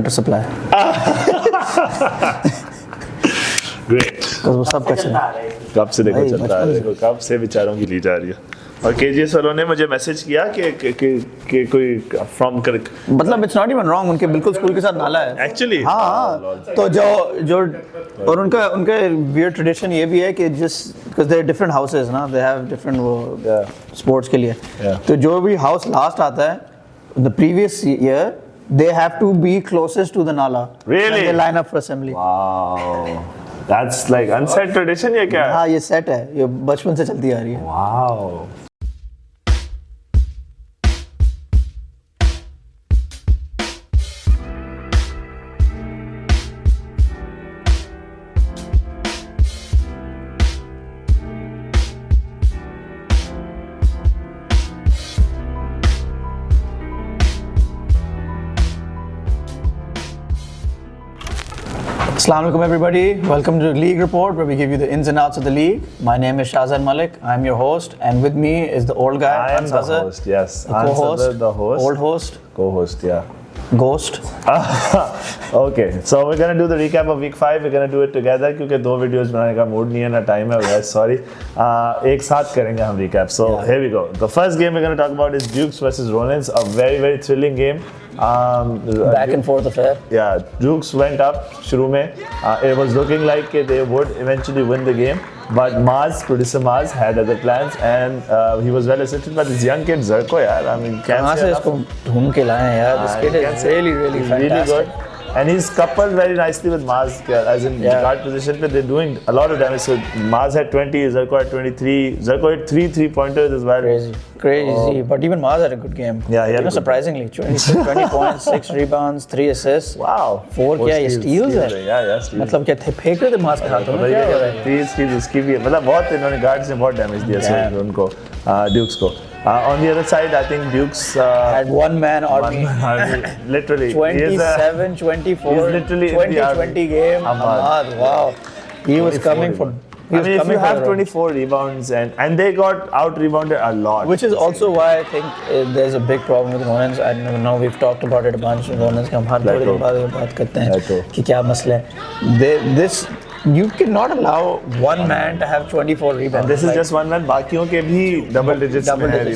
better supply. Great. Because वो सब कुछ है. कब से देखो चलता है, देखो कब से विचारों की ली जा रही है. और केजीएस वालों ने मुझे मैसेज किया कि कोई फ्रॉम कर मतलब इट्स नॉट इवन रॉन्ग, उनके बिल्कुल स्कूल के साथ नाला है एक्चुअली. हाँ, तो जो और उनका वियर्ड ट्रेडिशन ये भी है कि just because they are different houses ना, दे हैव डिफरेंट वो स्पोर्ट्स के लिए. तो जो भी हाउस लास्ट आता है the previous year they have to be closest to the nala. Really? When they line up for assembly. Wow. That's like unsaid tradition या क्या है? हाँ, ये सेट है, ये बचपन से चलती आ रही है. Wow. Assalamu alaikum everybody, welcome to the League Report where we give you the ins and outs of the league. My name is Shahzain Malik, I'm your host, and with me is the old guy, I am the host, yes. Co-host, Ans Azhar, the host. Old host. Co-host, yeah. Ghost. Okay, so we're going to do the recap of week 5. We're going to do it together क्योंकि 2 videos बनाने का mood नहीं है ना time है. Guys, sorry. एक साथ करेंगे हम recap. So here we go. The first game we're going to talk about is Dukes versus Ronins, a very very thrilling game. Back and forth affair. Yeah, Dukes went up शुरू में. It was looking like they would eventually win the game, but Maaz, producer Maaz, had other plans and he was well assisted by this young kid Zerko. यार, I mean, कहाँ से इसको ढूंढ के लाए हैं यार? This kid is really fantastic. Really good. And he's coupled very nicely with Maaz, as in guard position. But they're doing a lot of damage. So Maaz had 20, Zerko had 23. Zerko had 3 3-pointers as well. Crazy. But even Maaz had a good game. Yeah, he had surprisingly 20 points, 6 rebounds, 3 assists. Wow. 4 क्या ये steals है? Yeah, steals. मतलब क्या थे फेंक रहे थे Maaz के हाथों में क्या हो रहा है? 3 steals उसकी भी मतलब बहुत इन्होंने guards ने बहुत damage दिया उनको Dukes को. On the other side, I think Dukes had one man army. Literally. 27, 24, he's literally 20 game. Ahmad, wow. He was coming for. I mean, if you have 24 rebounds and they got out rebounded a lot. Which is also why I think there's a big problem with Ronins. I know we've talked about it a bunch. Ronins का हम हर थोड़ी देर बाद बात करते हैं कि क्या मसला है. This you cannot allow one man to have 24 rebounds. And this is just one man. बाकियों के भी double digits.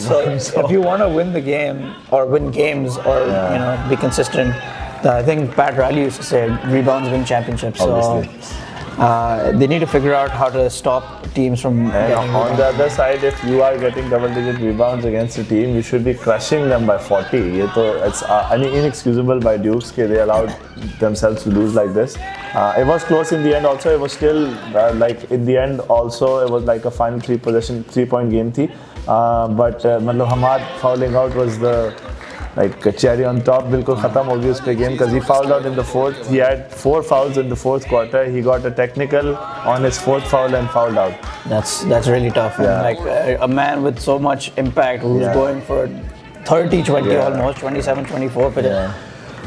So if you want to win the game or win games or you know be consistent, I think Pat Riley used to say rebounds win championships. Obviously. So they need to figure out how to stop teams from getting on the other side, if you are getting double-digit rebounds against a team, you should be crushing them by 40. It's inexcusable by Dukes that they allowed themselves to lose like this. It was close in the end. Also, it was still like in the end. Also, it was like a final 3-point game. But Hamad fouling out was the like cherry on top. बिल्कुल खत्म हो गई उसके game because he fouled out in the 4th. He had 4 fouls in the 4th quarter. He got a technical on his 4th foul and fouled out. That's really tough. Yeah. Like a man with so much impact who's going for 30-20 almost 27-24 पे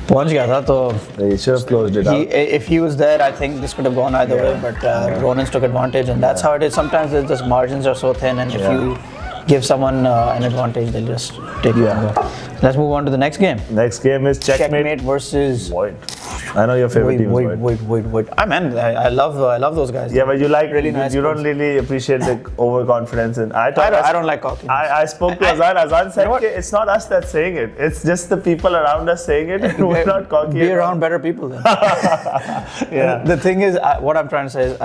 पहुंच गया था तो he should have closed it out. If he was there, I think this could have gone either way. But Ronins took advantage, and that's how it is. Sometimes the margins are so thin, and if you give someone an advantage, they'll just take it over. Let's move on to the next game. Next game is Checkmate versus Void. I know your favorite team is Void. I love those guys. Yeah, but you like really nice. You don't really appreciate the overconfidence, and I don't like cocky. I spoke to Azhar. Azhar said it's not us that's saying it. It's just the people around us saying it. And we're not cocky. Be around better people then. Yeah. The thing is, what I'm trying to say is,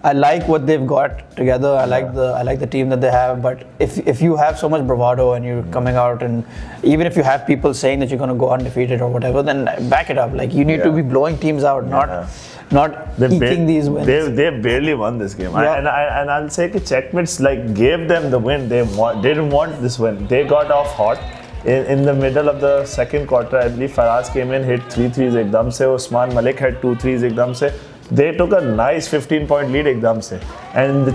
I like what they've got together. I like the team that they have. But if you have so much bravado and you're coming out, and even if you have people saying that you're going to go undefeated or whatever, then back it up. Like you need to be blowing teams out, not eking these wins. They barely won this game. And I'll say that Checkmates like gave them the win. They didn't want this win. They got off hot. In the middle of the second quarter, I believe Faraz came in, hit 3 threes ekdam se. Usman Malik had 2 threes ekdam se. They took a nice 15-point lead ekdam se. And the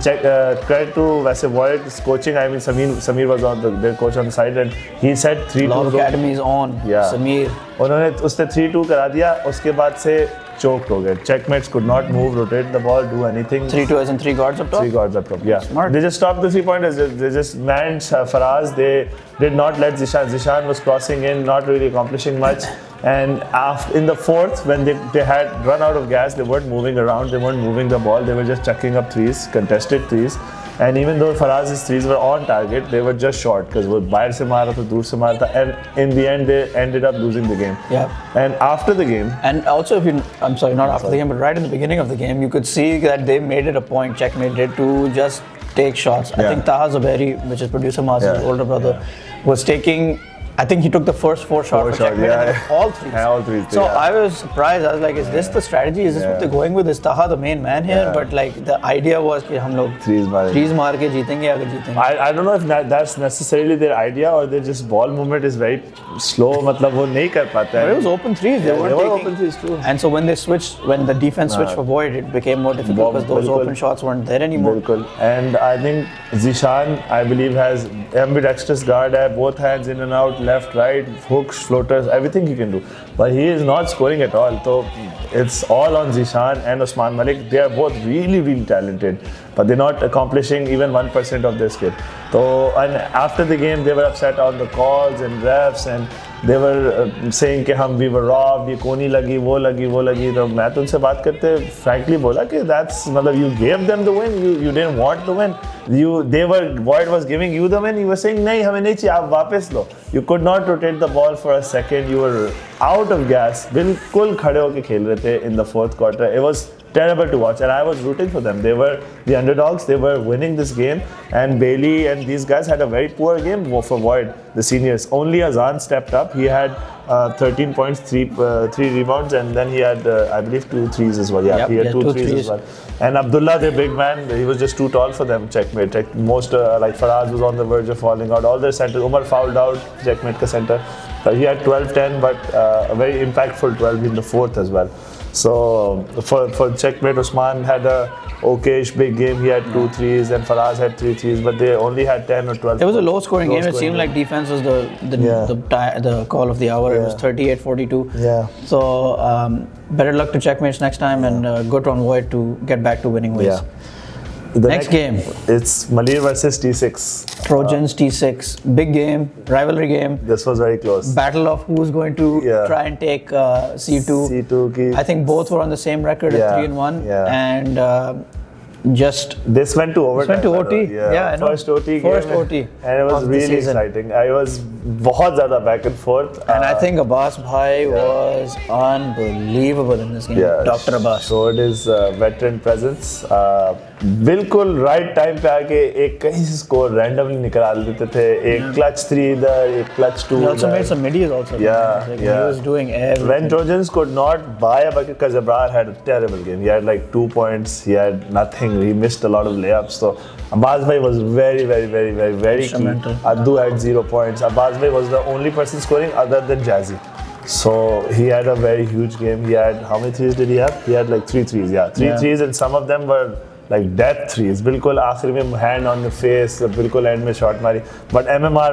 credit to वैसे Void's coaching, I mean Sameer was on their coach on the side and he said 3-2. LOB Academy is on. Yeah. Sameer. उन्होंने उसने 3-2 करा दिया, उसके बाद से choked हो गए. Checkmates could not move, rotate the ball, do anything. 3-2 as in 3 guards up top? 3 guards up top, yeah. Smart. They just stopped the 3-pointers. They just manned Faraz. They did not let Zishan. Zishan was crossing in, not really accomplishing much. And in the fourth, when they had run out of gas, they weren't moving around, they weren't moving the ball, they were just chucking up threes, contested threes. And even though Faraz's threes were on target, they were just short because वो बाहर से मारा था, दूर से मारा था, and in the end they ended up losing the game. Yeah. And after the game, and also I'm sorry, not after the game, but right in the beginning of the game, you could see that they made it a point, Checkmate did, to just take shots. I think Taha Zubairi, which is producer Maaz's older brother, was taking. I think he took the first 4 shots for Checkmate, all threes. Yeah, all threes. So I was surprised. I was like, is this the strategy? Is this what they're going with? Is Taha the main man here? But like the idea was कि हम लोग threes मार के जीतेंगे अगर जीतेंगे. I don't know if that's necessarily their idea or they just ball movement is very slow. मतलब वो नहीं कर पाते हैं. But it was open threes. They were taking open threes too. And so when the defense switched for Void, it became more difficult because those open shots weren't there anymore. बिल्कुल. And I think Zishan, I believe, has ambidextrous guard है, both hands in and out, left, right, hooks, floaters, everything he can do. But he is not scoring at all. So it's all on Zishan and Shahzain Malik. They are both really, really talented, but they're not accomplishing even 1% of their skill. So, and after the game, they were upset on the calls and refs, and they were saying कि we were robbed, ये कोनी लगी, वो लगी. तो मैं तो उनसे बात करते frankly बोला कि that's मतलब you gave them the win, you didn't want the win. Void was giving you the win. You were saying नहीं हमें नहीं चाहिए, आप वापस लो. You could not rotate the ball for a second. You were out of gas. बिल्कुल खड़े होके खेल रहे थे in the fourth quarter. It was terrible to watch, and I was rooting for them. They were the underdogs. They were winning this game, and Bailey and these guys had a very poor game for Void, the seniors. Only Azan stepped up. He had 13 points, 3 rebounds, and then he had, I believe, 2 threes as well. Yeah, he had 2 threes as well. And Abdullah, their big man, he was just too tall for them. Checkmate. Most like Faraz was on the verge of falling out. All their centers. Umar fouled out. Checkmate ka center. He had 12-10, but a very impactful 12 in the fourth as well. So for Checkmate, Usman had a okayish big game. He had 2 threes, and Faraz had 3 threes, but they only had 10 or 12. It was a low-scoring game. It seemed like defense was the call of the hour. It was 38-42. Yeah. So better luck to Checkmates next time, and good on Void to get back to winning ways. Yeah. The next game. It's Malir versus T6. Trojans T6. Big game, rivalry game. This was very close. Battle of who's going to try and take C2. C2 I think both were on the same record at 3-1. And this went to overtime. This went to OT. Yeah, First OT. And it was really exciting. I was बहुत ज़्यादा back and forth. And I think Abbas Bhai was unbelievable in this game. Dr. Abbas. Showed his veteran presence. बिल्कुल right time पे आके एक कहीं से score randomly निकाल देते थे. एक clutch 3 इधर, एक clutch 2 He also made some middies also. He was doing everything. When Trojans could not buy a bucket because Zabrar had a terrible game. He had like 2 points. He had nothing. He missed a lot of layups. So Abbas Bhai was very key. Addu had 0 points. Abbas Bhai was the only person scoring other than Jazzy. So he had a very huge game. He had, how many threes did he have? He had like 3 threes. Yeah, 3 threes, and some of them were like death threes. बिल्कुल आखिर में hand on the face, बिल्कुल end में shot मारी. But MMR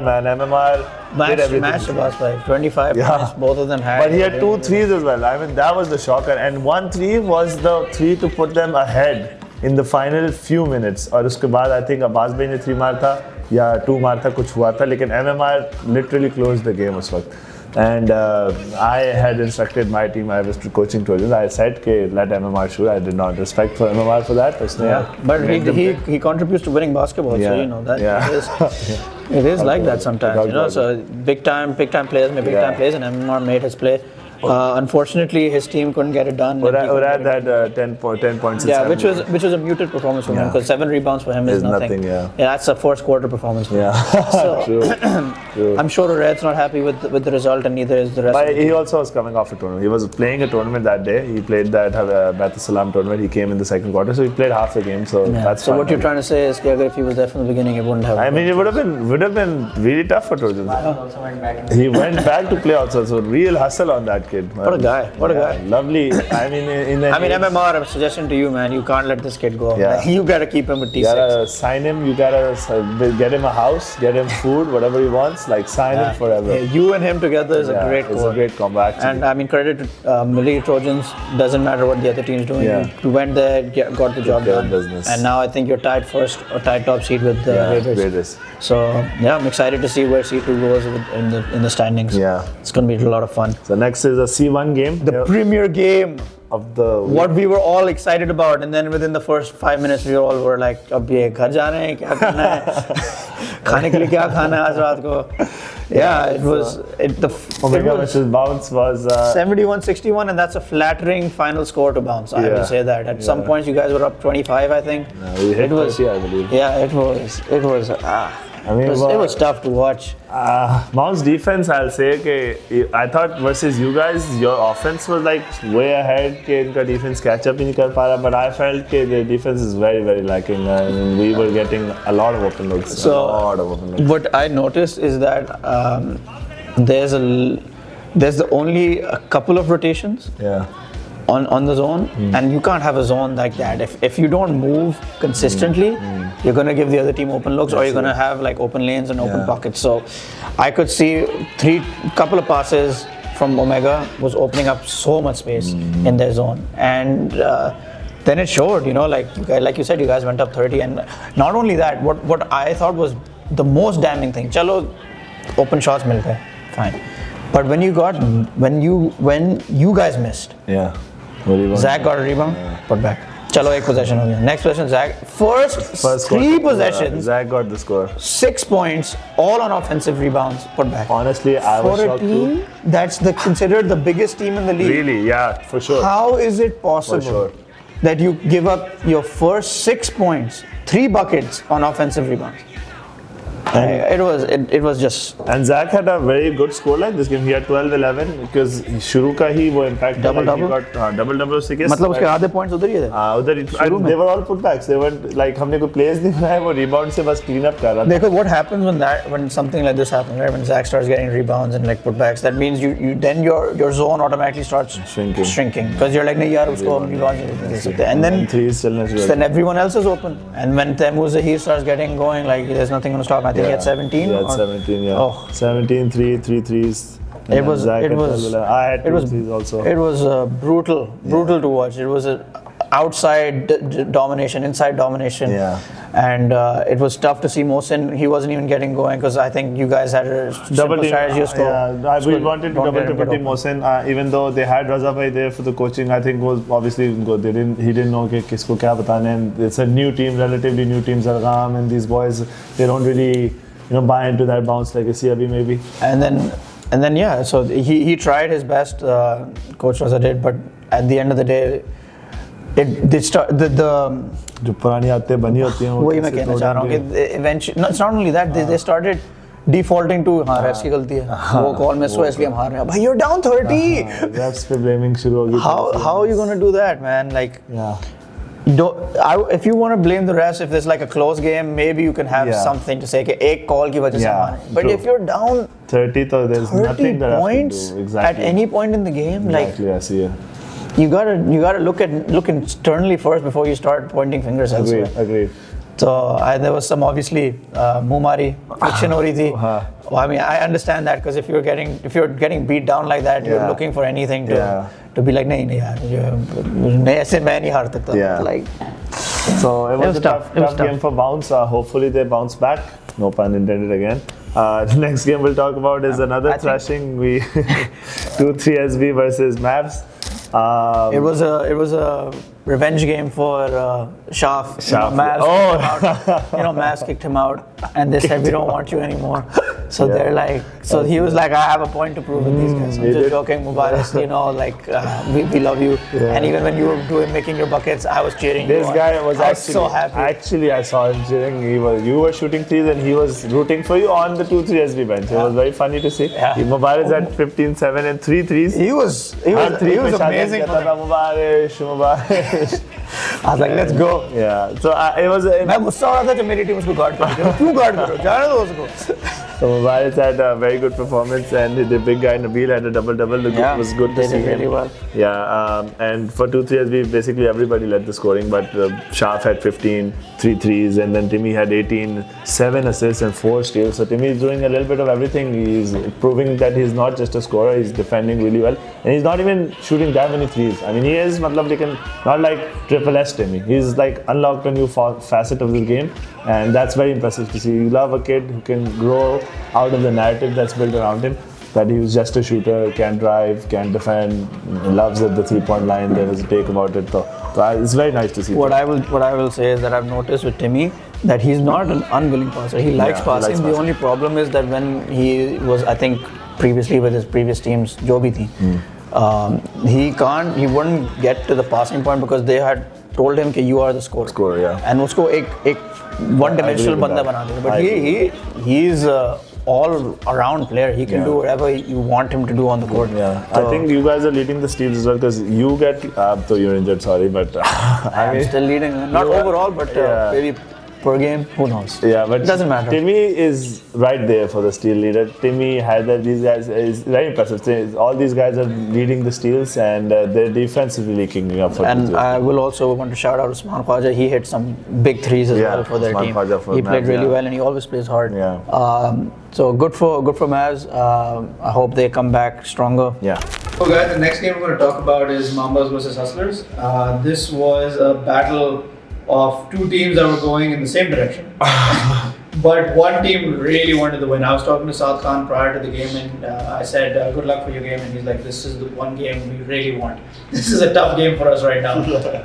did everything. Matched Abbas Bhai. 25 points, both of them had. But he had 2 threes as well. I mean, that was the shocker. And 1 3 was the 3 to put them ahead in the final few minutes. और उसके बाद I think Abbas Bhai ने 3 मारा था या 2 मारा था, कुछ हुआ था. लेकिन MMR literally closed the game उस वक्त. And I had instructed my team. I was coaching Trojans. I said, "Okay, let MMR shoot." I did not respect for MMR for that. But he contributes to winning basketball, so you know that it is like that sometimes. You know, so big time players make big time plays, and MMR made his play. Unfortunately, his team couldn't get it done. Urad had 10 points. Yeah, which was a muted performance for him, because 7 rebounds for him is nothing. That's a first quarter performance for him. So, True. I'm sure Urad's not happy with the result, and neither is the rest. But he also was coming off a tournament. He was playing a tournament that day. He played that Bath Salam tournament. He came in the second quarter, so he played half the game. So that's. So what you're trying to say is that if he was there from the beginning, it wouldn't have. I mean, it would have been really tough for Trojans. He went back to play also. So real hustle on that. that kid. What a guy. What a guy. Lovely. I mean, MMR, I'm suggesting to you, man, you can't let this kid go. Yeah. You gotta keep him with T6. You gotta sign him, you gotta get him a house, get him food, whatever he wants, like sign him forever. Yeah, you and him together is a great It's core. a great combo, actually. And I mean, credit to Military Trojans. Doesn't matter what the other team's doing. Yeah. You went there, got the job done. Business. And now I think you're tied first or tied top seed with the Raiders. So yeah, I'm excited to see where C2 goes in the standings. Yeah. It's gonna be a lot of fun. So next is a C1 game. The premier game. Of the week. What we were all excited about, and then within the first 5 minutes, we all were like, "Ab ye ghar jana hai, kya karna hai? Khane ke liye kya khana hai aaj raat ko?" Yeah, it was. Omega versus Bounce was 71-61, and that's a flattering final score to Bounce. I will say that. At some points, you guys were up 25, I think. We hit 30, I believe. Yeah, it was. It was tough to watch. Mavs defense, I'll say, I thought versus you guys, your offense was like way ahead. Inka defense catch up nahi kar pa raha, but I felt the defense is very, very lacking, and we were getting a lot of open looks. What I noticed is that there's only a couple of rotations. Yeah. On the zone, and you can't have a zone like that. If you don't move consistently, you're gonna give the other team open looks, or you're gonna have like open lanes and open pockets. So I could see couple of passes from Omega was opening up so much space in their zone, and then it showed. You know, like you said, you guys went up 30, and not only that, what I thought was the most damning thing. Chalo, open shots mil gaye, fine, but when you guys missed. Yeah. Zach got a rebound, put back. Chalo, ek possession ho gaya. Next possession, Zach. First 3 possessions. Zach got the score. 6 points, all on offensive rebounds, put back. Honestly, I was shocked too. That's considered the biggest team in the league. Really, yeah, for sure. How is it possible that you give up your first 6 points, 3 buckets on offensive rebounds? It was just. And Zach had a very good scoreline this game. He had 12-11 because शुरू का ही वो impact double-double. He got double-double उससे क्या? मतलब उसके आधे points उधर ही थे. उधर they were all putbacks. They were like हमने कोई plays नहीं बनाए, वो rebound से बस clean up कर रहा था. देखो what happens when something like this happens, right? When Zach starts getting rebounds and like putbacks, that means you then your zone automatically starts shrinking because you're like नहीं यार उसको हम rebounds नहीं दे सकते. And then everyone else is open. And when Temmuz Zahir starts getting going, like there's nothing going to stop. I think he had 17. He had 17, yeah. Oh. 17, 3 threes. It was I had 2 threes also. It was brutal to watch. It was a outside domination, inside domination. Yeah. And it was tough to see Mohsin. He wasn't even getting going because I think you guys had a double strategy. We wanted to double team Mohsin, even though they had Raza bhai there for the coaching. I think was obviously he didn't know कि किसको क्या बताना है. It's a new team, relatively new team. Zargam and these boys, they don't really buy into that bounce legacy abhi maybe. And then yeah, so he tried his best. Coach Raza did, but at the end of the day. जो पुरानी आदतें बनी होती हैं वही मैं कहना चाह रहा हूँ कि eventually it's not only that they started defaulting to हाँ refs की गलती है वो call miss हुआ इसलिए हम हार रहे हैं भाई you're down 30 refs पे blaming शुरू होगी how are you going to do that man like if you want to blame the refs if there's like a close game maybe you can have something to say कि एक call की वजह से हमारे but if you're down 30 तो there's nothing that points at any point in the game exactly I see it. You gotta look internally first before you start pointing fingers elsewhere. Agreed. So there was some obviously mumari friction ho rahi thi. I mean I understand that because if you're getting beat down like that, you're looking for anything to be like nahi yaar, nahi aise main nahi haar sakta. Like so it was a tough game for Bounce. Hopefully they bounce back. No pun intended again. The next game we'll talk about is another thrashing. 2-3 SB versus Mavs. It was a revenge game for Shaf. Mavs kicked him out, and they said we don't want you anymore. So they're like, he was like, I have a point to prove with these guys. I'm just joking, Mubarak. We love you. And even when you were making your buckets, I was cheering. This guy was so happy. Actually, I saw him cheering. You were shooting threes, and he was rooting for you on the 2-3 SB bench. It was very funny to see. Mubarak is at 15-7 and 3 threes. He was amazing. I was like, let's go. Yeah. So it was. मैं गुस्सा हो रहा था जब मेरी team उसको guard कर रही थी. क्यों गार्ड करो? जाने दो उसको. So Mavericks had a very good performance, and the big guy Nabil had a double-double. It was good to they see did him. really well. Yeah, and for 2-3 we basically everybody led the scoring, but Shaf had 15, 3 threes, and then Timmy had 18, 7 assists and 4 steals. So Timmy is doing a little bit of everything. He's proving that he's not just a scorer, he's defending really well, and he's not even shooting that many threes. I mean, he is, not like Triple S Timmy. He's like unlocked a new facet of this game, and that's very impressive to see. You love a kid who can grow out of the narrative that's built around him, that he was just a shooter, can drive, can defend, loves at the 3-point line. There was a take about it. So it's very nice to see. What I will say is that I've noticed with Timmy that he's not an unwilling passer. He likes passing. The only problem is that when he was, I think, previously with his previous teams, जो भी थी, he wouldn't get to the passing point because they had told him that you are the scorer. And उसको एक one-dimensional बंदा बना दिया. But he's all-around player. He can do whatever you want him to do on the court. Yeah, so, I think you guys are leading the steals as well because you get. So you're injured, sorry, but I'm still leading. Not overall, but maybe per game. Who knows? Yeah, but it doesn't matter. Timmy is right there for the steal leader. Timmy, Haider, these guys is very impressive. All these guys are leading the steals, and their defense is really kicking up. And I will also want to shout out Usman Khwaja. He hit some big threes as well for their team. He played really well, and he always plays hard. So good for Mavs. I hope they come back stronger. Yeah. So guys, the next game we're going to talk about is Mambas versus Hustlers. This was a battle of two teams that were going in the same direction. But one team really wanted the win. I was talking to Saad Khan prior to the game, and I said, good luck for your game. And he's like, this is the one game we really want. This is a tough game for us right now.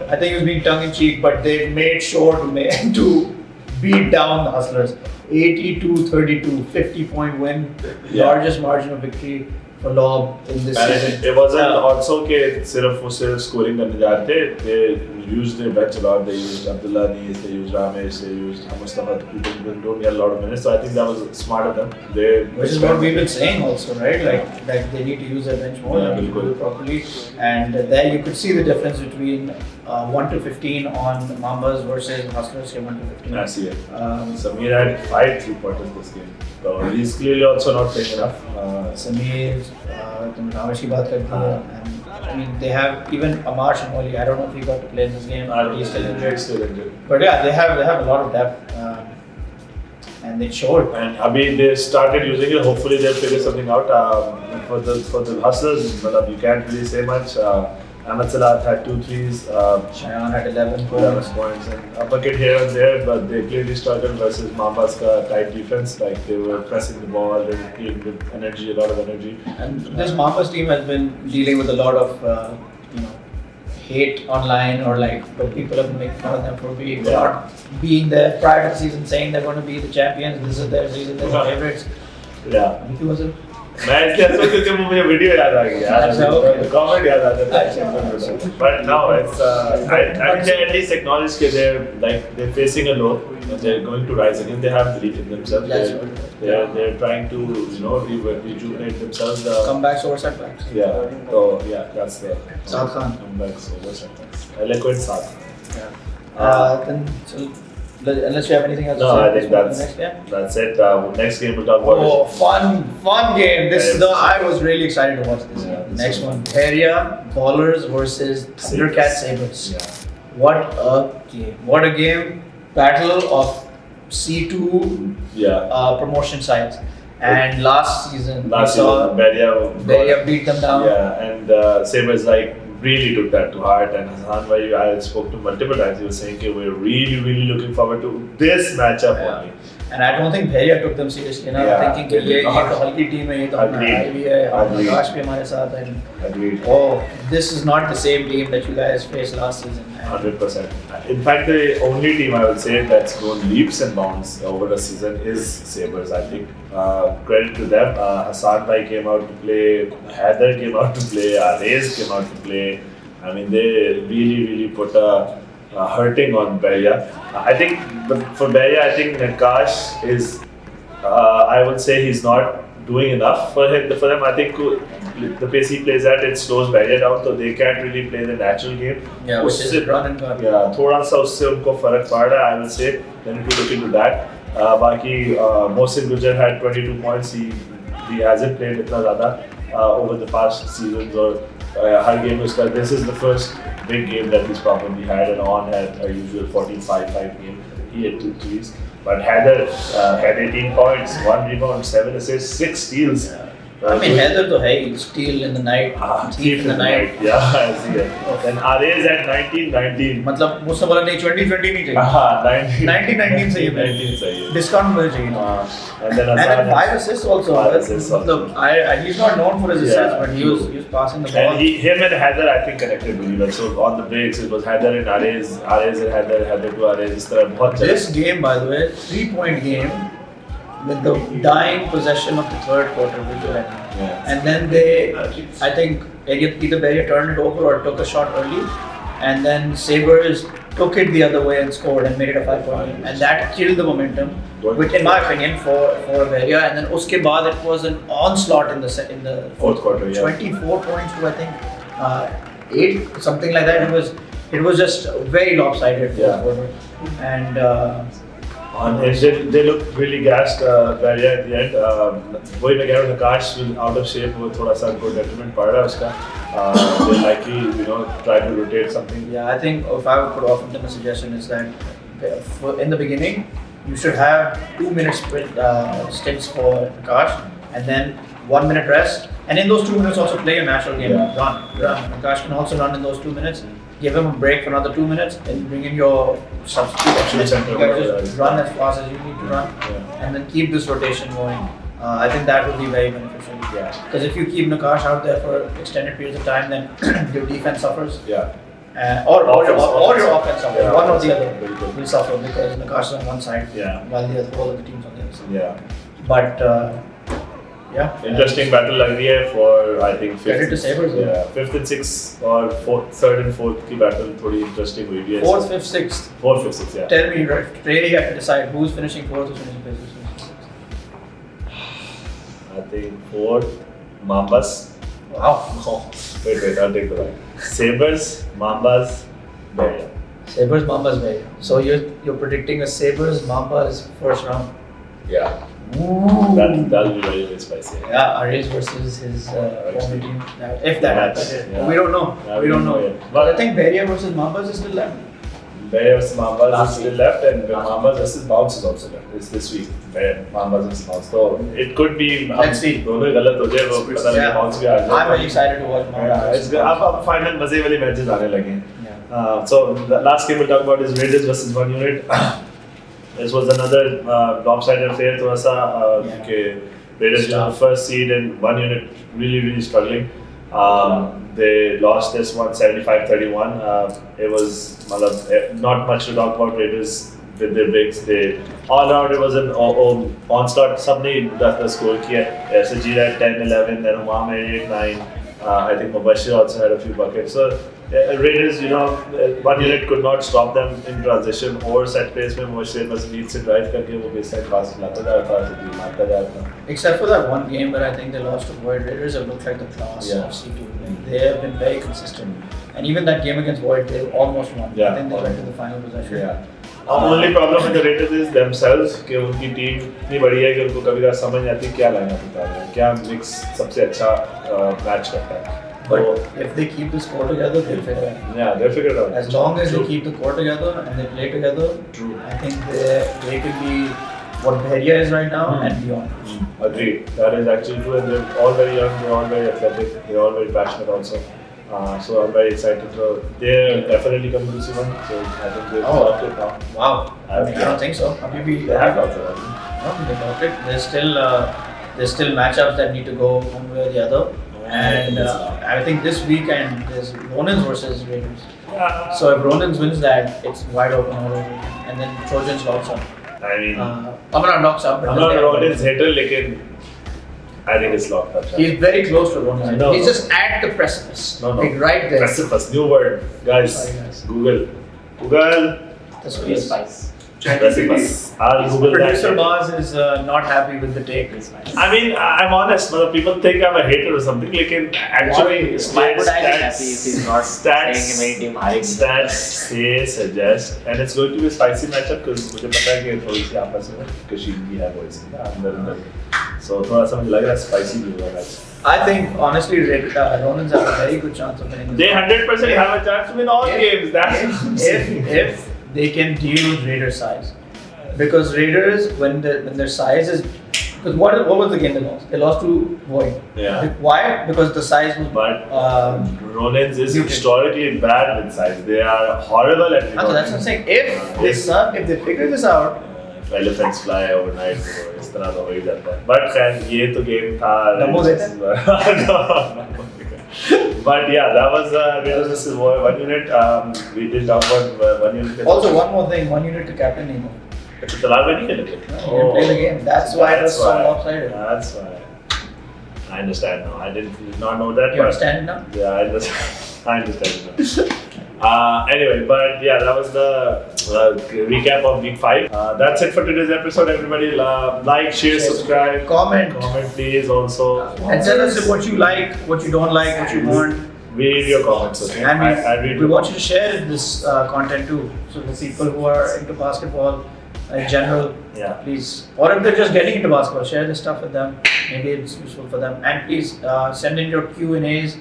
I think he was being tongue-in-cheek, but they made sure to beat down the Hustlers. 82-32, 50-point win, largest margin of victory for LOB in this season. It wasn't also that सिर्फ scoring करने जा रहे थे. They used their bench a lot. They used Abdullah Nees, they used Ramesh, they used Mustafa. People don't get a lot of minutes. So I think that was smart of them. Which is what we've been saying also, right? Like they need to use their bench more, they need to do it properly. And there you could see the difference between 1 to 15 on Mambas versus Hustlers here 1 to 15. I see it. Samir had 5 3-pointers this game. So he's clearly also not playing enough. Samir, Ramesh की बात करते हैं, and I mean they have even Amar Shamoli. I don't know if he got to play in this game. He's still injured. But yeah, they have a lot of depth, and they showed. And Abhi, they started using it. Hopefully they'll figure something out. For the Hustlers, you can't really say much. Ahmed Salat had 2 threes. Shayan had 11 points. And a bucket here and there, but they clearly struggled versus Mambas' tight defense. Like they were pressing the ball, they were playing with energy, a lot of energy. And this Mambas team has been dealing with a lot of hate online, or like when people have been making fun of them for not being there prior to the season, saying they're going to be the champions. This is their season, they're the favorites. Yeah. Who was it? मैं इसलिए हंसा क्योंकि मुझे video याद आ गया, comment याद आ जाता है. But no, it's they at least acknowledge that they're facing a low, and they're going to rise again. They have belief in themselves. They're trying to rejuvenate themselves. Comebacks over setbacks. Yeah. So that's the Saad Khan. Comebacks over setbacks. Eloquent Saad. Then unless you have anything else to say. No, I think that's it. Next game we'll talk about. Fun game. I was really excited to watch this. Next one, Area Ballers versus Thundercat Sabers. Yeah. What a game! What a game! Battle of C2 promotion sides. And last season we saw Beria beat them down. Yeah, and Sabers really took that to heart, and Hassan, I spoke to him multiple times. He was saying, "Okay, we're really looking forward to this matchup only." And I don't think Bharia took them seriously. Thinking that ये तो हल्की team है, ये तो हमारी भी है, आकाश भी हमारे साथ है. Agreed. Oh, this is not the same team that you guys faced last season. 100%. In fact, the only team I would say that's grown leaps and bounds over the season is Sabers. I think credit to them. Hassan Bhai came out to play. Haider came out to play. Reyes came out to play. I mean, they really put a hurting on Beria. I think for Beria, I think Nakash is. I would say he's not doing enough for them. I think the pace he plays at, it slows Beria down, so they can't really play the natural game. Yeah, which is Ronin. Yeah, थोड़ा सा उससे उनको फर्क पड़ रहा है, I will say. They need to look into that. बाकी Mohsin Gujar had 22 points. He hasn't played इतना ज़्यादा over the past seasons और हर game उसका. This is the first big game that he's probably had, and On had a usual 14-5 game. He had 2 threes. But Heather had 18 points, 1 rebound, 7 assists, 6 steals. I mean, Heather to hey, steal in the night, thief in the night. Yeah, I see it. Then Ares at 19. मतलब मुझसे बोला नहीं 20 नहीं चाहिए. 19 चाहिए. 19 चाहिए. Discount मुझे चाहिए. And then And then 5 assists also. 5 assists also. He's not known for his assists, but he was passing the ball. And him and Heather, I think, connected really well. So on the breaks, it was Heather and Ares, Ares and Heather, Heather to Ares. इस तरह बहुत This game, by the way, 3-point game. With the dying possession of the third quarter, and then I think either Bara turned it over or took a shot early, and then Sabers took it the other way and scored and made it a 5-point game, and that killed the momentum, which in my opinion for Bara. And then uske baad it was an onslaught in the fourth quarter, 24 points to I think 8, something like that. It was just very lopsided fourth quarter, and. They looked really gassed Bara at the end. वही मैं कह रहा हूँ Nakash was out of shape. वो थोड़ा सा उनको detriment पड़ रहा है उसका. They likely try to rotate something. Yeah, I think if I could offer them a suggestion is that in the beginning you should have 2-minute stints for Nakash and then 1 minute rest. And in those 2 minutes also play a natural game. Run. Nakash can also run in those 2 minutes. Give him a break for another 2 minutes and bring in your substitute. You guys just run as fast as you need to run and then keep this rotation going. I think that would be very beneficial. Because if you keep Nakash out there for extended periods of time, then your defense suffers. Or your offense suffers. One or the other will suffer because Nakash is on one side while the whole of the team's on the other side. But interesting battle लग रही है for I think 5th and 6th और 3rd and 4th की battle थोड़ी interesting हुई है. 4th, 5th, 6th. 4th, 5th, 6th. Tell me, really have to decide who's finishing 4th, who's finishing 5th. I think 4th, Mambas. Wow. Wait, I'll take the line. Sabers, Mambas, Bara. Sabers, Mambas, Bara. So you're predicting a Sabers, Mambas first round. Yeah. That'll be very, very spicy. Yeah, Ares versus his former team. If that happens, we don't know. We don't know yet. But I think Bara versus Mambas is still left. Bara versus Mambas is still left, and Mambas versus Bounce is also left. It's this week. Mambas versus Bounce. So it could be. Let's see. दोनों ही गलत हो जाए वो पता नहीं Bounce भी आ जाए. I'm very excited to watch Mambas. अब final मजे वाले matches आने लगे हैं. So the last game we'll talk about is Raiders versus One Unit. This was another lopsided affair थोड़ा सा कि Raiders were the first seed and One Unit really struggling. They lost this one 75-31. It was not much to talk about Raiders with their bigs. They all around it was an onslaught. सबने 10 score किया. Sajira at 10-11, then Umam at 8-9. I think Mubashir also had a few buckets. So Raiders, One Unit could not stop them in transition or set pace में Mubashir बस lead से drive करके वो baseline pass लाता जा रहा था, मारता जा रहा था. Except for that one game where I think they lost to Void, Raiders have looked like the class of C2. They have been very consistent. And even that game against Void, they almost won. I think they went to the final possession. The only problem with the Raiders is themselves कि उनकी team इतनी बड़ी है कि उनको कभी-कभी समझ नहीं आती क्या लाइनअप उतारना है, क्या मिक्स सबसे अच्छा मैच करता है. But if they keep this core together, they'll figure it out. Yeah, they'll figure it out. As long as they keep the core together and they play together, I think they could be what Bahia is right now and beyond. Agreed. That is actually true. And they're all very young, they're all very athletic, they're all very passionate also. So I'm very excited. So they're definitely coming to see one. So I think they've locked it now. Wow. I don't think so. Maybe they have locked it. No, they locked it. There's still matchups that need to go one way or the other. And I think this weekend there's Ronins versus Raiders. So if Ronins wins that, it's wide open all over. And then Trojans locks up. I mean, I'm not knocks up. I'm not a Ronins hater, lekin I think it's locked up. He's very close to Ronin. He's just at the precipice. Like right there. Precipice, new word. Guys, Google. That's what he's spice. वैसे बस I'll Google that. Producer Maaz is not happy with the take. I mean, I'm honest. People think I'm a hater or something. लेकिन actually, why would I be happy if he's not saying कि मेरी team हारेगी? Stats say suggest, and it's going to be a spicy matchup because मुझे पता है कि थोड़ी सी आपस में कशीदगी है वो इसकी अंदर. So थोड़ा सा मुझे लग रहा है spicy भी होगा match. I think honestly, Ronin's have a very good chance of winning. They 100% have a chance to win all games. That's if they can deal with Raiders' size, because Raiders when their size is, because what was the game they lost? They lost to Void. Yeah. Why? Because the size was. But Ronin's is muted. historically bad with size. They are horrible at So that's what I'm saying. If they figure this out. Elephants fly overnight. इस तरह तो हो ही जाता है. But खैर ये तो game था. Damo देते? But yeah, that was Raiders versus 1 unit. We did talk about 1 unit. Also, one more thing. 1 unit to captain नहीं हो. अच्छा तलाक में नहीं खेले. He didn't play the game. That's why it was so lopsided. That's why. I understand now. I did not know that. You understand now? Yeah, I understand. I understand now. Anyway, but yeah, that was the recap of week 5. That's it for today's episode. Everybody, like, share, subscribe, Comment. please also. And tell us what you like, what you don't like, what you want. We read your comments. Okay? And I read we your want you to share this content too. So the people who are into basketball in general, Yeah. please. Or if they're just getting into basketball, share this stuff with them. Maybe it's useful for them. And please send in your Q&As.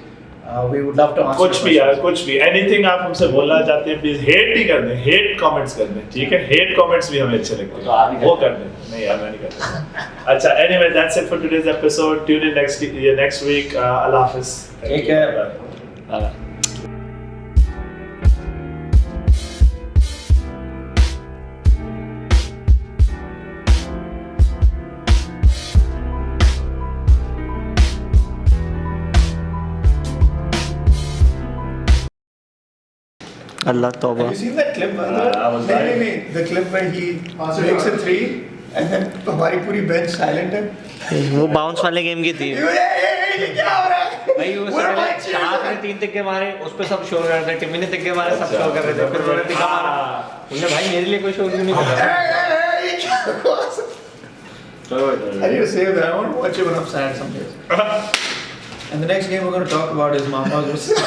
We would love to answer. कुछ भी यार कुछ भी anything आप हमसे बोलना चाहते हैं प्लीज हेट नहीं करने हेट कमेंट्स करने ठीक है हेट कमेंट्स भी हमें अच्छे लगते हैं वो करने नहीं यार मैं नहीं करता अच्छा anyway that's it for today's episode tune in next week Allah Hafiz Take care. Bye. Allah Tawbah. Have you seen that clip? I was lying. The clip where he makes a 3 and then हमारी पूरी bench silent है. वो bounce वाले game की थी ये क्या हो रहा है? भाई वो शाह ने 3 तिक्के मारे उस पे सब शो कर रहे थे टिमी ने तिक्के मारे सब शो कर रहे थे फिर उन्होंने तिक्का मारा उन्होंने भाई मेरे लिए कोई शो क्यों नहीं कर रहा ये क्या हुआ? I need to save that. I want to watch it when I'm sad some days. And the next game we're going to talk about is Mavs versus